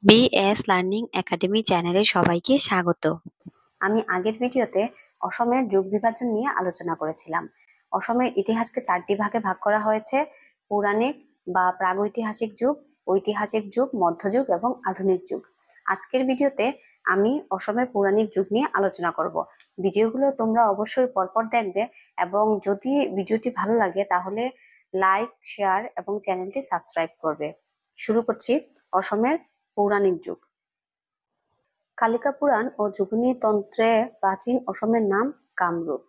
BS learning academy চ্যানেলে সবাইকে স্বাগত। আমি আগের ভিডিওতে অসমের যুগ বিভাজন নিয়ে আলোচনা করেছিলাম। অসমের ইতিহাসকে 4টি ভাগে ভাগ করা হয়েছে: পৌরাণিক বা প্রাগৈতিহাসিক যুগ, ঐতিহাসিক যুগ, মধ্যযুগ এবং আধুনিক যুগ। আজকের ভিডিওতে আমি অসমের পৌরাণিক যুগ নিয়ে আলোচনা করব। ভিডিওগুলো তোমরা অবশ্যই পরপর দেখবে এবং যদি ভিডিওটি ভালো লাগে তাহলে লাইক, শেয়ার এবং চ্যানেলটি সাবস্ক্রাইব করবে। শুরু করছি অসমের পৌরাণিক যুগ। কালিকা পুরাণ ও যোগিনী তন্ত্রে প্রাচীন অসমের নাম কামরূপ।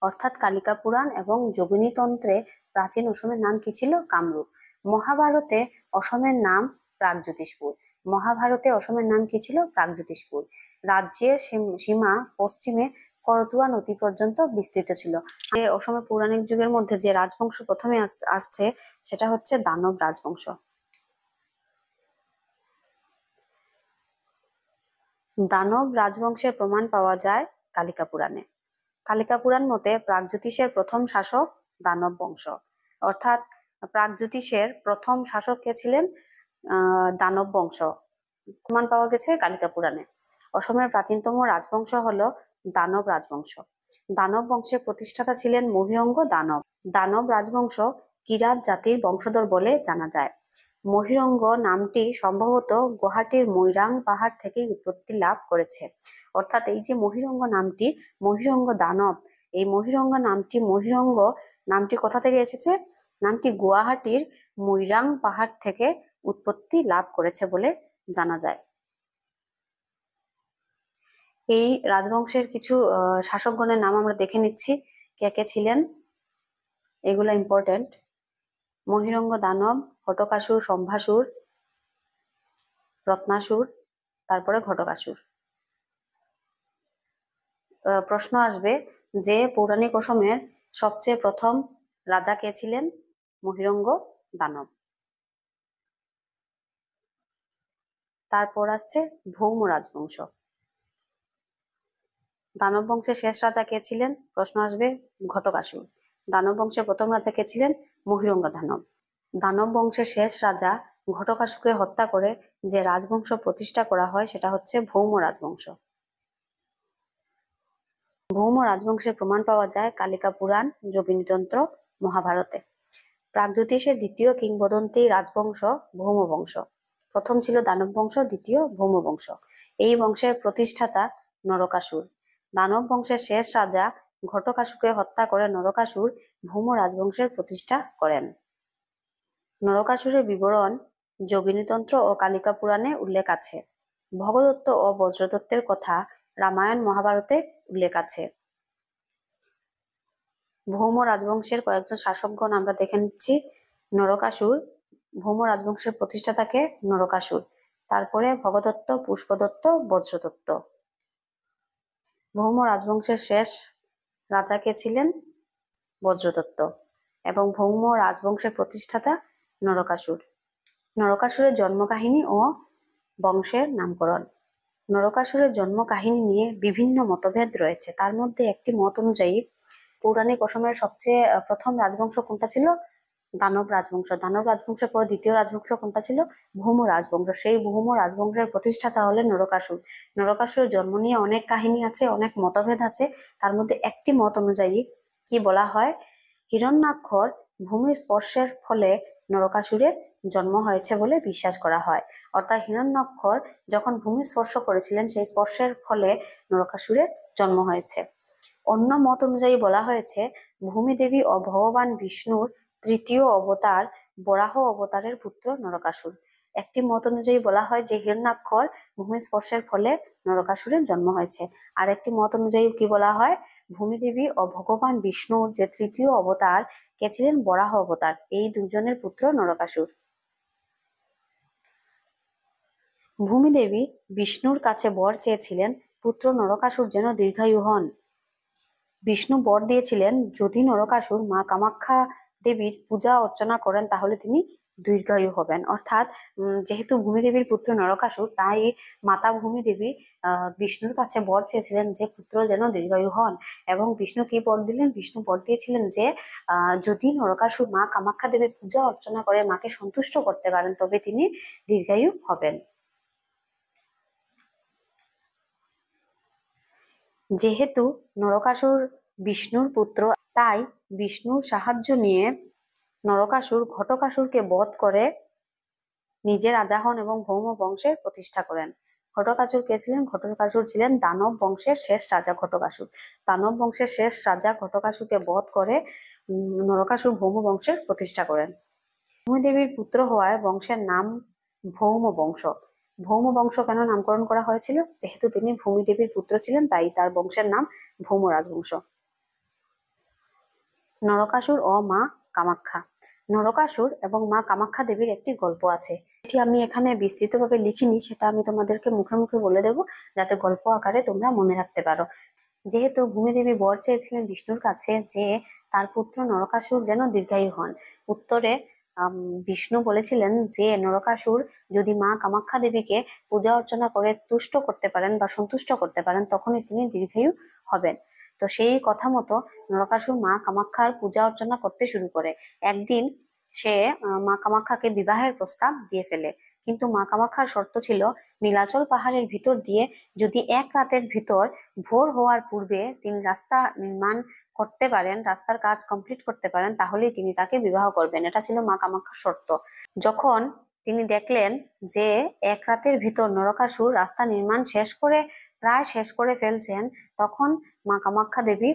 অর্থাৎ কালিকা পুরাণ এবং যোগিনী তন্ত্রে প্রাচীন অসমের নাম কি ছিল? কামরূপ। মহাভারতে অসমের নাম প্রাগজ্যোতিষপুর। মহাভারতে অসমের নাম কি ছিল? প্রাগজ্যোতিষপুর। রাজ্যের সীমা পশ্চিমে করতোয়া নদী পর্যন্ত বিস্তৃত ছিল। অসমের পৌরাণিক যুগের মধ্যে যে রাজবংশ প্রথমে আসছে সেটা হচ্ছে দানব রাজবংশ। দানব রাজবংশের প্রমাণ পাওয়া যায় কালিকা পুরাণে। কালিকা পুরাণ মতে প্রাগজ্যোতিষের প্রথম শাসক দানব বংশ। অর্থাৎ প্রাগজ্যোতিষের প্রথম শাসক কে ছিলেন? দানব বংশ। প্রমাণ পাওয়া গেছে কালিকা পুরাণে। অসমের প্রাচীনতম রাজবংশ হলো দানব রাজবংশ। দানব বংশের প্রতিষ্ঠাতা ছিলেন মহিরঙ্গ দানব। দানব রাজবংশ কিরাত জাতির বংশধর বলে জানা যায়। মহিরঙ্গ নামটি সম্ভবত গুয়াহাটির মৈরাং পাহাড় থেকে উৎপত্তি লাভ করেছে। অর্থাৎ এই যে মহিরঙ্গ নামটি, মহিরঙ্গ দানব, এই মহিরঙ্গ নামটি কোথা থেকে এসেছে? নামটি গুয়াহাটির মৈরাং পাহাড় থেকে উৎপত্তি লাভ করেছে বলে জানা যায়। এই রাজবংশের কিছু শাসকগণের নাম আমরা দেখে নিচ্ছি, কে কে ছিলেন। এগুলো ইম্পর্টেন্ট: মহিরঙ্গ দানব, হটকাসুর, সম্ভাসুর, রত্নাসুর, তারপরে ঘটকাসুর। প্রশ্ন আসবে যে পৌরাণিক অসমের সবচেয়ে প্রথম রাজা কে ছিলেন? মহিরঙ্গ দানব। তারপর আসছে ভৌম রাজবংশ। দানব বংশের শেষ রাজা কে ছিলেন? প্রশ্ন আসবে ঘটকাসুর। দানব বংশের প্রথম রাজা কে ছিলেন? মহিরঙ্গ দানব। দানব বংশের শেষ রাজা ঘটকাসুরকে হত্যা করে যে রাজবংশ প্রতিষ্ঠা করা হয় সেটা হচ্ছে ভৌম রাজবংশ। ভৌম রাজবংশের প্রমাণ পাওয়া যায় কালিকা পুরাণ, যোগিনীতন্ত্র, মহাভারতে। প্রাগজ্যোতিষের দ্বিতীয় কিংবদন্তি রাজবংশ ভৌম বংশ। প্রথম ছিল দানব বংশ, দ্বিতীয় ভৌম বংশ। এই বংশের প্রতিষ্ঠাতা নরকাসুর। দানব বংশের শেষ রাজা ঘটকাসুরকে হত্যা করে নরকাসুর ভৌম রাজবংশের প্রতিষ্ঠা করেন। নরকাসুরের বিবরণ যোগিনীতন্ত্র ও কালিকা পুরাণে উল্লেখ আছে। ভগদত্ত ও বজ্রদত্তের কথা রামায়ণ, মহাভারতে উল্লেখ আছে। ভৌম রাজবংশের কয়েকজন শাসকগণ আমরা দেখে নিচ্ছি। নরকাসুর, ভৌম রাজবংশের প্রতিষ্ঠাতাকে নরকাসুর, তারপরে ভগদত্ত, পুষ্পদত্ত, বজ্রদত্ত। ভৌম রাজবংশের শেষ রাজা কে ছিলেন? বজ্রদত্ত। এবং ভৌম রাজবংশের প্রতিষ্ঠাতা নরকাসুর। নরকাসুরের জন্মকাহিনী ও বংশের নামকরণ। নরকাসুরের জন্ম কাহিনী নিয়ে বিভিন্ন মতভেদ রয়েছে। তার মধ্যে একটি মত অনুযায়ী পৌরাণিক অসমের সবচেয়ে প্রথম রাজবংশ কোনটা ছিল? দানব রাজবংশ। দানব রাজবংশের পর দ্বিতীয় রাজবংশ কোনটা ছিল? ভৌম রাজবংশ। সেই ভৌম রাজবংশের প্রতিষ্ঠাতা হলেন নরকাসুর। নরকাসুরের জন্ম নিয়ে অনেক কাহিনী আছে, অনেক মতভেদ আছে। তার মধ্যে একটি মত অনুযায়ী কি বলা হয়? হিরণ্যাক্ষর ভূমির স্পর্শের ফলে নরকাসুরের জন্ম হয়েছে বলে বিশ্বাস করা হয়। অর্থাৎ হিরণ্যাক্ষর যখন ভূমি স্পর্শ করেছিলেন সেই স্পর্শের ফলে নরকাসুরের জন্ম হয়েছে। অন্য মত অনুযায়ী বলা হয়েছে ভূমিদেবী ও ভগবান বিষ্ণুর তৃতীয় অবতার বরাহ অবতারের পুত্র নরকাসুর। একটি মত অনুযায়ী বলা হয় যে হিরণ্যাক্ষর ভূমি স্পর্শের ফলে নরকাসুরের জন্ম হয়েছে। আর একটি মত অনুযায়ী কি বলা হয়? ভূমিদেবী ও ভগবান বিষ্ণুর যে তৃতীয় অবতার কে ছিলেন? বরাহ অবতার। এই দুজনের পুত্র নরকাসুর। ভূমিদেবী বিষ্ণুর কাছে বর চেয়েছিলেন পুত্র নরকাসুর যেন দীর্ঘায়ু হন। বিষ্ণু বর দিয়েছিলেন যদি নরকাসুর মা কামাখ্যা দেবীর পূজা অর্চনা করেন তাহলে তিনি দীর্ঘায়ু হবেন। অর্থাৎ যেহেতু ভূমিদেবীর পুত্র নরকাসুর, তাই মাতা ভূমিদেবী বিষ্ণুর কাছে বর চেয়েছিলেন যে পুত্র যেন দীর্ঘায়ু হন। এবং বিষ্ণু কি বর দিলেন? বিষ্ণু বর দিয়েছিলেন যে যদি নরকাসুর মা কামাখ্যা দেবীর পূজা অর্চনা করে মাকে সন্তুষ্ট করতে পারেন তবে তিনি দীর্ঘায়ু হবেন। যেহেতু নরকাসুর বিষ্ণুর পুত্র, তাই বিষ্ণুর সাহায্য নিয়ে নরকাসুর ঘটকাসুরকে বধ করে নিজে রাজা হন এবং ভৌম বংশের প্রতিষ্ঠা করেন। ঘটকাসুর কে ছিলেন? ঘটকাসুর ছিলেন দানব বংশের শেষ রাজা ঘটকাসুর। দানব বংশের শেষ রাজা ঘটকাসুরকে বধ করে নরকাসুর ভৌম বংশের প্রতিষ্ঠা করেন। ভূমিদেবীর পুত্র হওয়ায় বংশের নাম ভৌম বংশ। ভৌম বংশ কেন নামকরণ করা হয়েছিল? যেহেতু তিনি ভূমিদেবীর পুত্র ছিলেন, তাই তার বংশের নাম ভৌম রাজবংশ। নরকাসুর ও মা কামাখ্যা। নরকাসুর এবং মা কামাখ্যা দেবীর একটি গল্প আছে। এটি আমি এখানে বিস্তৃতভাবে লিখিনি, সেটা আমি তোমাদেরকে মুখে মুখে বলে দেব যাতে গল্প আকারে তোমরা মনে রাখতে পারো। যেহেতু ভূমিদেবী বর চেয়েছিলেন বিষ্ণুর কাছে যে তার পুত্র নরকাসুর যেন দীর্ঘায়ু হন, উত্তরে বিষ্ণু বলেছিলেন যে নরকাসুর যদি মা কামাখ্যা দেবীকে পূজা অর্চনা করে তুষ্ট করতে পারেন বা সন্তুষ্ট করতে পারেন তখনই তিনি দীর্ঘায়ু হবেন। তো সেই কথা মতো নরকাসুর মা কামাখ্যার পূজা অর্চনা করতে শুরু করে। একদিন সে মা কামাখ্যাকে বিবাহের প্রস্তাব দিয়ে ফেলে, কিন্তু মা কামাখ্যার শর্ত ছিল নীলাচল পাহাড়ের ভিতর দিয়ে যদি এক রাতের ভিতর ভোর হওয়ার পূর্বে তিনি রাস্তা নির্মাণ করতে পারেন, রাস্তার কাজ কমপ্লিট করতে পারেন, তাহলেই তিনি তাকে বিবাহ করবেন। এটা ছিল মা কামাখ্যার শর্ত। যখন তিনি দেখলেন যে এক রাতের ভিতর নরকাসুর রাস্তা নির্মাণ প্রায় শেষ করে ফেলছেন, তখন মা কামাখ্যা দেবী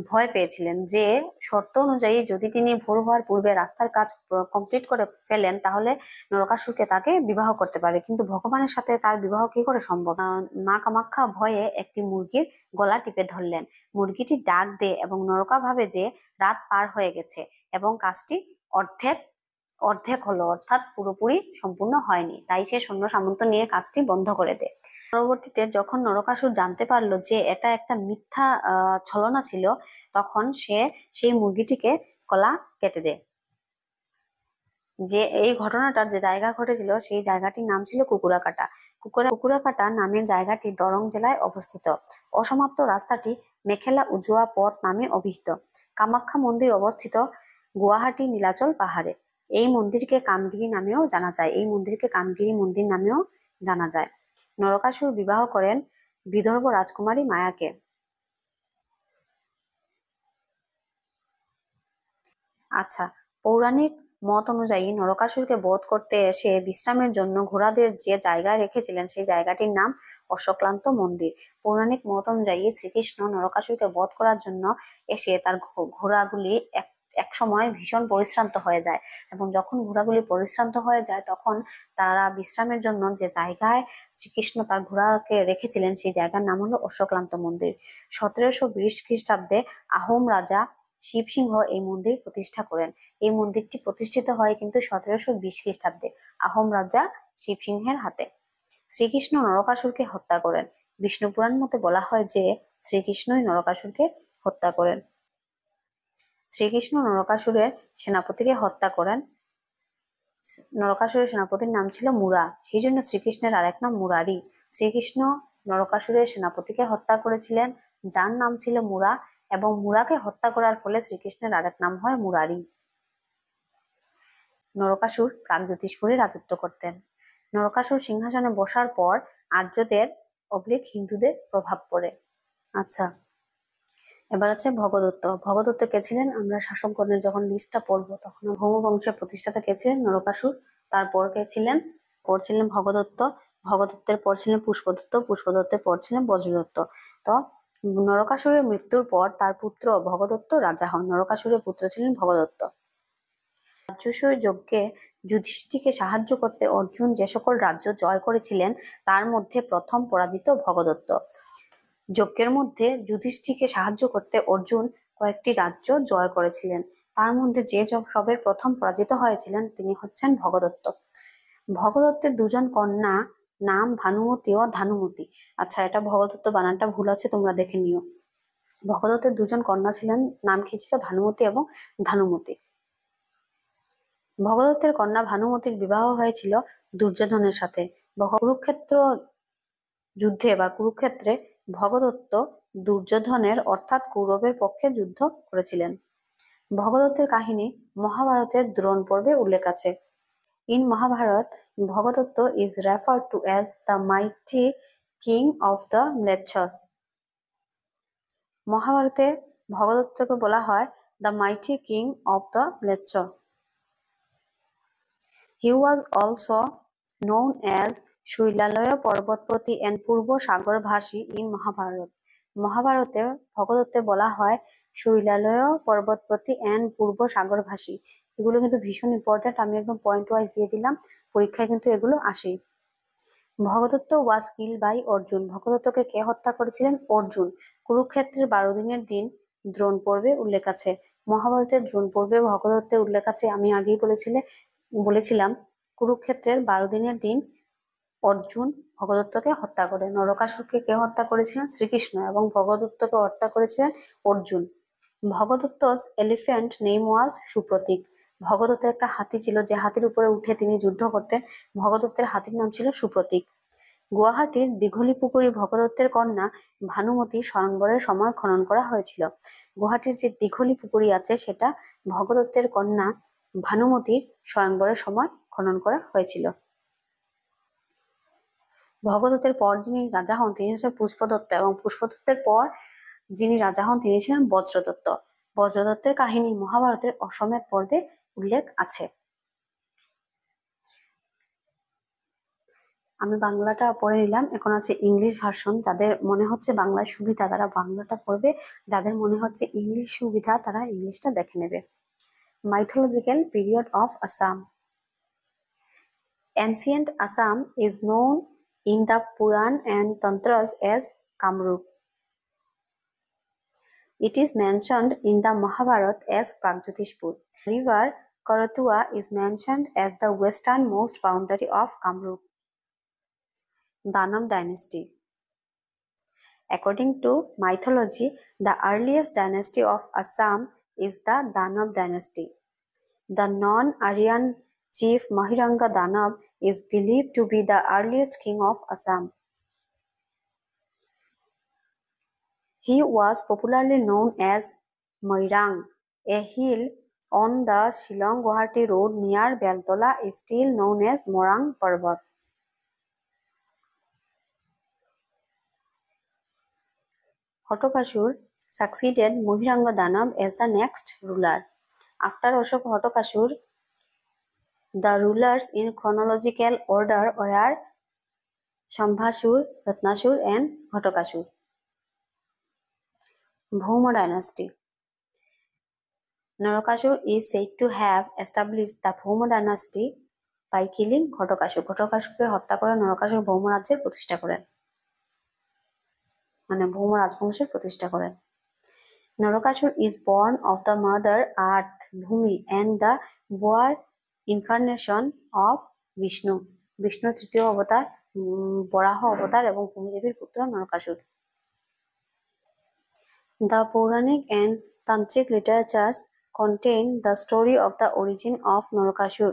ভয় পেয়েছিলেন যে শর্ত অনুযায়ী যদি তিনি ভোর হওয়ার পূর্বে রাস্তার কাজ কমপ্লিট করে ফেলেন তাহলে নরকাসুরকে তাকে বিবাহ করতে পারে, কিন্তু ভগবানের সাথে তার বিবাহ কি করে সম্ভব? মা কামাখ্যা ভয়ে একটি মুরগির গলা টিপে ধরলেন। মুরগিটি ডাক দেয় এবং নরকা ভাবে যে রাত পার হয়ে গেছে এবং কাজটি অর্ধেক অর্ধেক হলো, অর্থাৎ পুরোপুরি সম্পূর্ণ হয়নি, তাই সে সৈন্য সামন্ত নিয়ে কাজটি বন্ধ করে দেয়। পরবর্তীতে যখন নরকাসুর জানতে পারলো যে এটা একটা মিথ্যা ছলনা ছিল, তখন সে সেই মুরগিটিকে গলা কেটে দেয়। যে এই ঘটনাটা যে জায়গা ঘটেছিল সেই জায়গাটির নাম ছিল কুকুরাকাটা। কুকুরাকাটা নামের জায়গাটি দরং জেলায় অবস্থিত। অসমাপ্ত রাস্তাটি মেখেলা উজুয়া পথ নামে অভিহিত। কামাখ্যা মন্দির অবস্থিত গুয়াহাটি নীলাচল পাহাড়ে। এই মন্দিরকে কামগিরি নামেও জানা যায়। এই মন্দিরকে কামগিরি মন্দির নামেও জানা যায়। নরকাসুর বিবাহ করেন বিদর্ভ রাজকুমারী মায়াকে। আচ্ছা, পৌরাণিক মত অনুযায়ী নরকাসুরকে বধ করতে এসে বিশ্রামের জন্য ঘোড়াদের যে জায়গায় রেখেছিলেন সেই জায়গাটির নাম অশ্বক্লান্ত মন্দির। পৌরাণিক মত অনুযায়ী শ্রীকৃষ্ণ নরকাসুরকে বধ করার জন্য এসে তার ঘোড়াগুলি এক সময় ভীষণ পরিশ্রান্ত হয়ে যায়, এবং যখন ঘোড়াগুলি পরিশ্রান্ত হয়ে যায় তখন তারা বিশ্রামের জন্য যে জায়গায় শ্রীকৃষ্ণ তার ঘোড়াকে রেখেছিলেন সেই জায়গার নাম হলো অশ্বক্লান্ত মন্দির। 1720 খ্রিস্টাব্দে আহোম রাজা শিবসিংহ এই মন্দির প্রতিষ্ঠা করেন। এই মন্দিরটি প্রতিষ্ঠিত হয় কিন্তু 1720 খ্রিস্টাব্দে আহোম রাজা শিবসিংহের হাতে। শ্রীকৃষ্ণ নরকাসুরকে হত্যা করেন। বিষ্ণু পুরাণ মতে বলা হয় যে শ্রীকৃষ্ণই নরকাসুরকে হত্যা করেন। শ্রীকৃষ্ণ নরকাসুরের সেনাপতিকে হত্যা করেন। নরকাসুরের সেনাপতির নাম ছিল মুরা, সেই জন্য শ্রীকৃষ্ণের আরেক নাম মুরারি। শ্রীকৃষ্ণ নরকাসুরের সেনাপতিকে হত্যা করেছিলেন যার নাম ছিল মুরা, এবং মুরাকে হত্যা করার ফলে শ্রীকৃষ্ণের আরেক নাম হয় মুরারি। নরকাসুর প্রাগজ্যোতিষপুরে রাজত্ব করতেন। নরকাসুর সিংহাসনে বসার পর আর্যদের হিন্দুদের প্রভাব পড়ে। আচ্ছা, এবার আছে ভগদত্ত। ভগদত্ত কে ছিলেন? আমরা শাসকগণের যখন লিস্টটা পড়বো তখন ভৌম বংশের প্রতিষ্ঠাতা কে ছিলেন? নরকাসুর। তারপর কে ছিলেন? পর ছিলেন ভগদত্ত। ভগদত্তের পর ছিলেন পুষ্পদত্ত। পুষ্পদত্তের পর ছিলেন বজ্রদত্ত। তো নরকাসুরের মৃত্যুর পর তার পুত্র ভগদত্ত রাজা হন। নরকাসুরের পুত্র ছিলেন ভগদত্ত। রাজসূয় যজ্ঞে যুধিষ্ঠিরকে সাহায্য করতে অর্জুন যে সকল রাজ্য জয় করেছিলেন তার মধ্যে প্রথম পরাজিত ভগদত্ত। যজ্ঞের মধ্যে যুধিষ্ঠিরকে সাহায্য করতে অর্জুন কয়েকটি রাজ্য জয় করেছিলেন, তার মধ্যে যে সবের প্রথম পরাজিত হয়েছিলেন তিনি হচ্ছেন ভগদত্ত। ভগদত্তের দুজন কন্যা নাম ভানুমতি ও ধানুমতি। আচ্ছা, এটা ভগদত্ত বানানটা ভুল আছে, তোমরা দেখে নিও। ভগদত্তের দুজন কন্যা ছিলেন, নাম কি ছিল? ভানুমতি এবং ধানুমতি। ভগদত্তের কন্যা ভানুমতির বিবাহ হয়েছিল দুর্যোধনের সাথে। কুরুক্ষেত্র যুদ্ধে বা কুরুক্ষেত্রে ভগদত্ত দুর্যোধনের অর্থাৎ কৌরবের পক্ষে যুদ্ধ করেছিলেন। ভগদত্তের কাহিনী মহাভারতের দ্রোণ পর্বে উল্লেখ আছে। In Mahabharata, Bhagadatta is referred to as the mighty king of the Mlechas. মহাভারতে ভগদত্তকে বলা হয় the mighty king of the Mlecha. He was also known as শৈলালয় পর্বতপতি and Purba সাগরভাসী in Mahabharata. মহাভারতে ভগদত্তে বলা হয় শৈলালয় পর্বতপতি and পূর্ব সাগরভাসী। এগুলো কিন্তু ভীষণ ইম্পর্টেন্ট, আমি একদম পয়েন্ট ওয়াইজ দিয়ে দিলাম, পরীক্ষায় কিন্তু এগুলো আসেই। ভগদত্ত ওয়াজ কিল বাই অর্জুন। ভগদত্তকে কে হত্যা করেছিলেন? অর্জুন। কুরুক্ষেত্রের 12 দিনের দিন দ্রোণ পর্বে উল্লেখ আছে। মহাভারতের দ্রোণ পর্বে ভগদত্তের উল্লেখ আছে। আমি আগেই বলেছিলাম কুরুক্ষেত্রের 12 দিনের দিন অর্জুন ভগদত্তকে হত্যা করে। নরকাসুরকে কে হত্যা করেছিলেন? শ্রীকৃষ্ণ। এবং ভগদত্তকে হত্যা করেছিলেন Arjun. ভগদত্ত's elephant name was Supratik. ভগদত্তের একটা হাতি ছিল, যে হাতির উপরে উঠে তিনি যুদ্ধ করতেন। ভগদত্তের হাতির নাম ছিল সুপ্রতীক। গুয়াহাটির দিঘলি পুকুরি ভগদত্তের কন্যা ভানুমতি স্বয়ংবরের সময় খনন করা হয়েছিল। গুয়াহাটির যে দিঘলি পুকুরি আছে সেটা ভগদত্তের কন্যা ভানুমতির স্বয়ংবরের সময় খনন করা হয়েছিল। ভগদত্তের পর যিনি রাজা হন তিনি হচ্ছেন পুষ্পদত্ত, এবং পুষ্পদত্তের পর যিনি রাজা হন তিনি ছিলেন বজ্রদত্ত। বজ্রদত্তের কাহিনী মহাভারতের অশ্বমেধ পর্বে উল্লেখ আছে। আমি বাংলাটা পড়ে নিলাম, এখন আছে ইংলিশ ভার্সন। যাদের মনে হচ্ছে বাংলায় সুবিধা তারা বাংলাটা পড়বে, যাদের মনে হচ্ছে ইংলিশ সুবিধা তারা ইংলিশটা দেখে নেবে। Mythological period of Assam. Ancient Assam is known in the Puran and Tantras as Kamrup. It is mentioned in the Mahabharata as Pragjyotishpur. River Karatua is mentioned as the westernmost boundary of Kamrup. Danam dynasty. According to mythology, the earliest dynasty of Assam is the Danab dynasty. The non-Aryan chief Mahiranga Danab is believed to be the earliest king of Assam. He was popularly known as Moirang. A hill on the Shillong-Guwahati road near Beltola is still known as Morang Parbat. Hotakasur succeeded Mohiranga Danab as the next ruler. After Ashoka Hotakasur, the rulers in chronological order were Shambhasur, Ratnasur and Hotakasur. Bhuma dynasty. Narakasur is said to have established the Bhuma dynasty by killing Ghatakasur. ঘটকাসুরকে হত্যা করে নরকাসুর ভৌম রাজ্যের প্রতিষ্ঠা করেন, মানে ভৌম রাজবংশের প্রতিষ্ঠা করেন। Narakasur is born of the mother earth Bhumi and the boar incarnation of Vishnu. বিষ্ণুর তৃতীয় অবতার বরাহ অবতার এবং ভূমিদেবীর পুত্র Narakasura. The Puranic and Tantric literatures contain the story of the origin of Narakasur,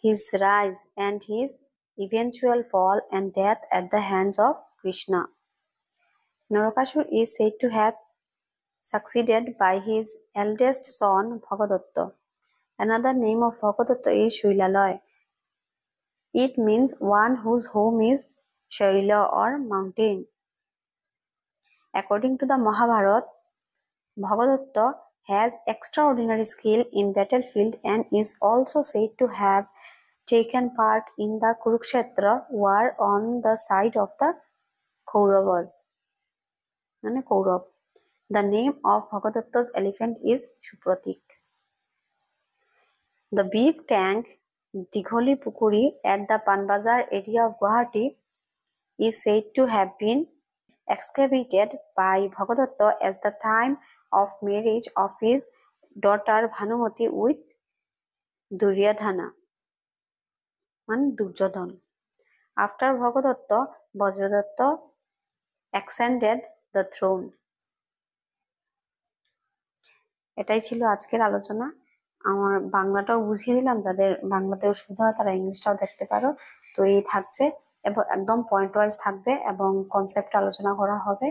his rise and his eventual fall and death at the hands of Krishna. Narakasur is said to have succeeded by his eldest son Bhagadatta. Another name of Bhagadatta is Shailalay. It means one whose home is Shaila or mountain. According to the Mahabharata, Bhagadatta has extraordinary skill in battlefield and is also said to have taken part in the Kurukshetra war on the side of the Kauravas. The name of Bhagadatta's elephant is Supratik. The big tank Digholi Pukuri at the Panbazar area of Guwahati is said to have been excavated by Bhagadatta at the time of marriage of his daughter Bhanumati with Duryodhana, Duryodhan. After Bhagadatta, Vajradatta ascended the throne. এটাই ছিল আজকের আলোচনা। আমার বাংলাটাও বুঝিয়ে দিলাম, যাদের বাংলাতেও সুবিধা হয় তারা ইংলিশটাও দেখতে পারো। তো এই থাকছে, এবং একদম পয়েন্ট ওয়াইজ থাকবে এবং কনসেপ্ট আলোচনা করা হবে।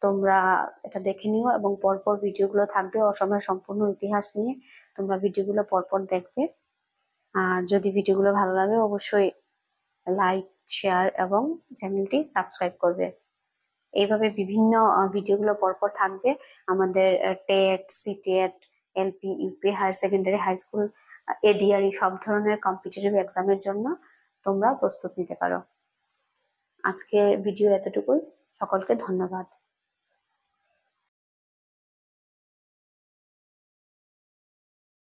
তোমরা এটা দেখে নিও, এবং পরপর ভিডিওগুলো থাকবে অসমের সম্পূর্ণ ইতিহাস নিয়ে। তোমরা ভিডিওগুলো পরপর দেখবে। আর যদি ভিডিওগুলো ভালো লাগে অবশ্যই লাইক, শেয়ার এবং চ্যানেলটি সাবস্ক্রাইব করবে। এইভাবে বিভিন্ন ভিডিওগুলো পরপর থাকবে আমাদের TET, CTET, LP, UP, higher secondary, high school, ADRE সব ধরনের কম্পিটিটিভ এক্সামের জন্য তোমরা প্রস্তুত নিতে পারো। আজকে ভিডিও এতটুকুই। সকলকে ধন্যবাদ।